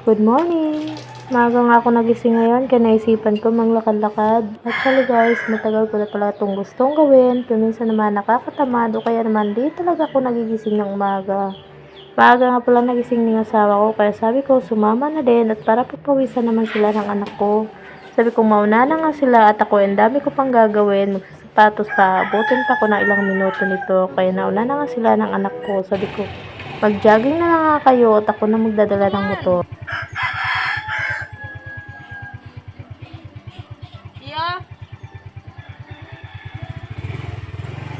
Good morning! Maaga nga ako nagising ngayon kaya naisipan ko maglakad-lakad. Actually guys, matagal ko na talaga itong gustong gawin. Minsan naman nakakatamad o kaya naman di talaga ako nagigising ng umaga. Maaga nga pala nagising ng asawa ko kaya sabi ko sumama na din at para papawisan naman sila ng anak ko. Sabi ko mauna na nga sila at ako ang dami ko pang gagawin. Magsasapatos pa, abutin pa ko ng ilang minuto nito kaya nauna na nga sila ng anak ko. Sabi ko mag-jogging na lang nga kayo at ako na magdadala ng motor.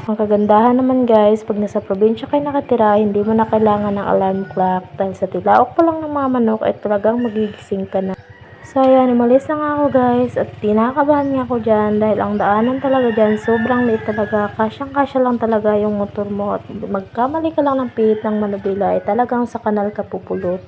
Ang kagandahan naman guys, pag nasa probinsya kayo nakatira, hindi mo na kailangan ng alarm clock. Dahil sa tilaok pa lang ng mga manok ay talagang magigising ka na. So ayan, umalis na nga ako guys at tinakabahan nga ako dyan dahil ang daanan talaga dyan sobrang liit talaga. Kasyang-kasya lang talaga yung motor mo at magkamali ka lang ng pihit ng manubila ay talagang sa kanal ka pupulot.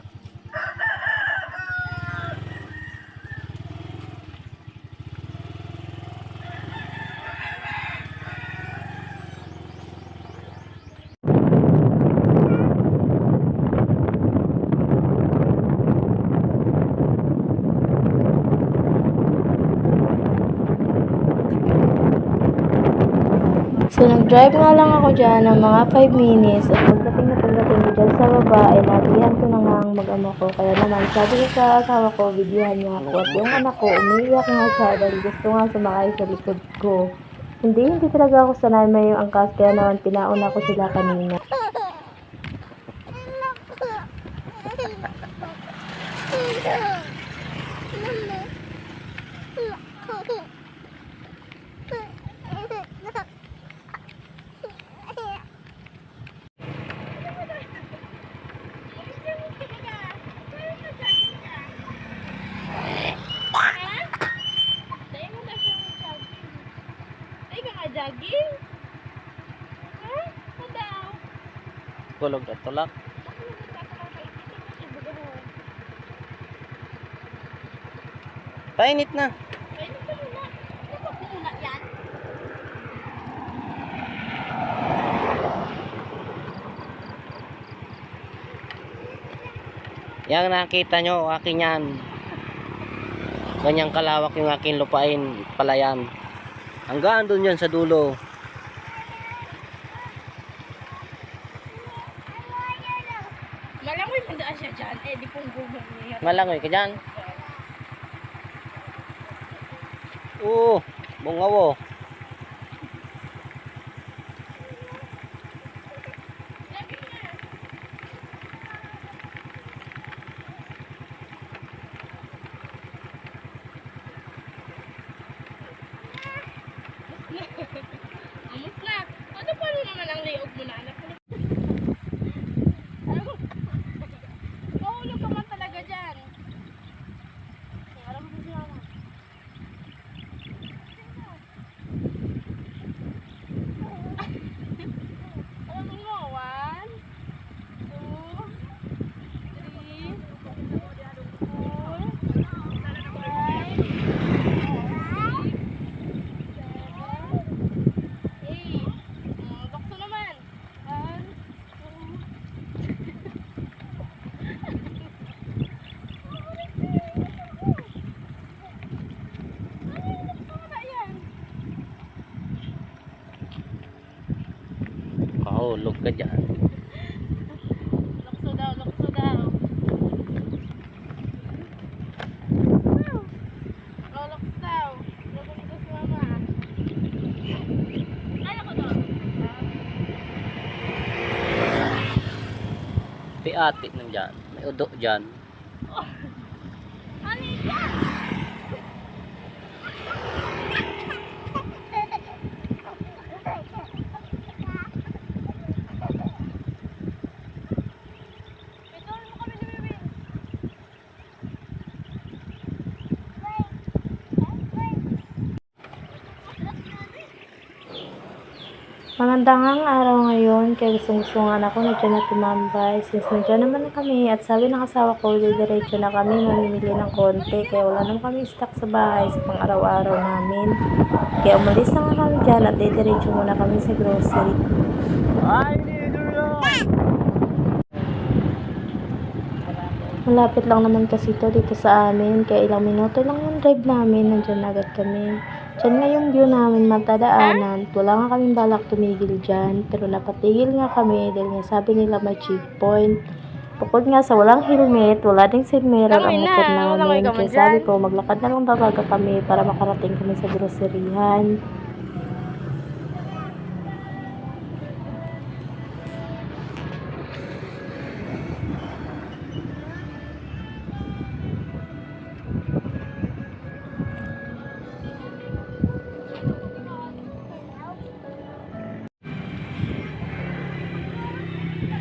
So, nag-drive nga lang ako dyan ng mga 5 minutes at pagdating ko dyan sa baba ay nagihan ko na nga ang mag-ama ko. Kaya naman, sabi ko sa asawa ko, videohan niya ako at yung anak ko, umiiyak nga siya dahil gusto nga sumakay sa likod ko. Hindi talaga ako sanay may yung angkas kaya naman pinauna ko sila kanina. Jogging? Ha? Madaw? Kulog na tulak. Painit na. Painit ka muna. Ano ba muna yan? Yang nakita nyo, akin yan. Ganyang kalawak yung aking lupain, palayan. Hanggang doon yan sa dulo. Malangoy mo daan siya dyan. Eh, di pong gumong niya. Malangoy ka dyan? Oo, bungawo. Amos na. Ano pa rin naman ang liog mo na anak? Mahulog ka man talaga dyan. Alam mo siya na. Alam mo, 1, 2, 3, 4, dokso naman. 1, 2. Mahulog ka dyan. Lokso daw, lokso daw. Oh, lokso daw. Lokso nito si mama. Kaya ko daw. Ati nang dyan. May udo dyan. Ano yan? Ito, ano kami lumiwin? Magandang araw ngayon, kaya gusto nga ako nandiyan na tumambay. Since nandiyan naman na kami at sabi ng asawa ko, diretso na kami mamimili ng konti. Kaya wala naman kami stock sa bahay sa pang araw-araw namin. Kaya umalis na nga kami dyan at diretso muna kami sa grocery. Malapit lang naman kasi to dito sa amin. Kaya ilang minuto lang yung drive namin. Nandyan na agad kami. Diyan nga yung view namin matadaanan. Wala nga kaming balak tumigil dyan. Pero napatigil nga kami dahil nga sabi nila may checkpoint. Bukod nga sa walang helmet, wala ding side mirror ang Langoy na, motor langoy namin. ka man Kaya sabi dyan. ko, maglakad na lang babaga kami para makarating kami sa groceryhan.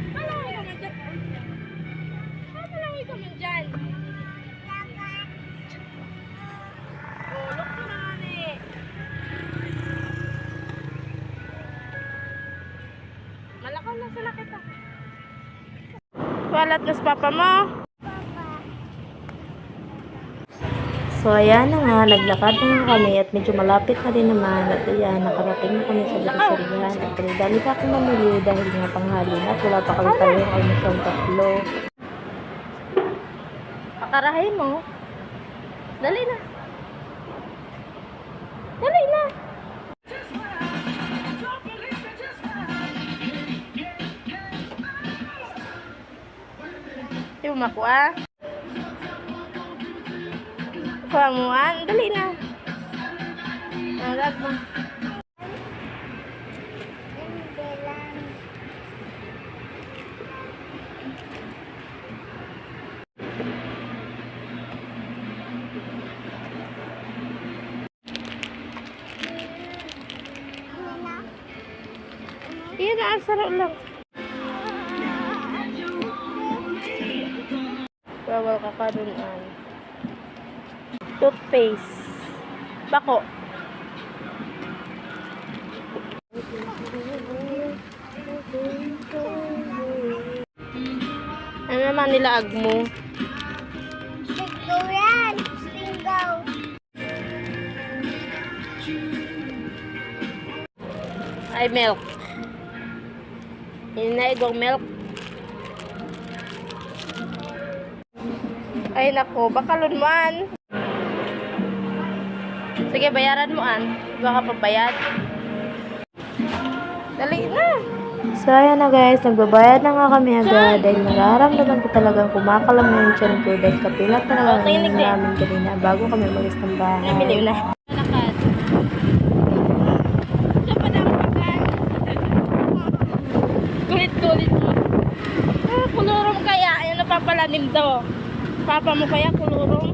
Malangoy ka man dyan. Malangoy ka man dyan. Ulok ko naman eh. Malakaw na sila kita. Walat na sa papa mo. So, ayan na nga, naglakad na nga kami at medyo malapit na din naman. At ayan, nakarating na kami sa groceryhan. At dali pa ako mamili dahil nga panghali na at wala pa kami tayong almusong tatlo. Pakarahin mo. Dali na. Dali na. Di mo makuha. Kuha mo an. Dali na. Nalag mo. Iyan na, sarap lang. Bawal ka ka dun an. Toothpaste. Bako. Ano naman nilaag mo? Siguran, singaw. Ay, milk. Inaigong milk. Ay, nako. Bakalon mo, an. Sige, bayaran mo, an. Baka pabayad. Dali na. So, ayan na guys, nagbabayad na nga kami agad dahil nararamdaman ko talagang kumakalam na yung tiyan ko dahil kapilat talaga Okay, ng nagdi- namin kanina bago kami umalis ng bahay. Namili na. Lakad. Siya pa na ang pakan. Kulit-kulit mo. Ah, kulurong kaya. Ayan, napapalanim to. Papa mo kaya kulurong.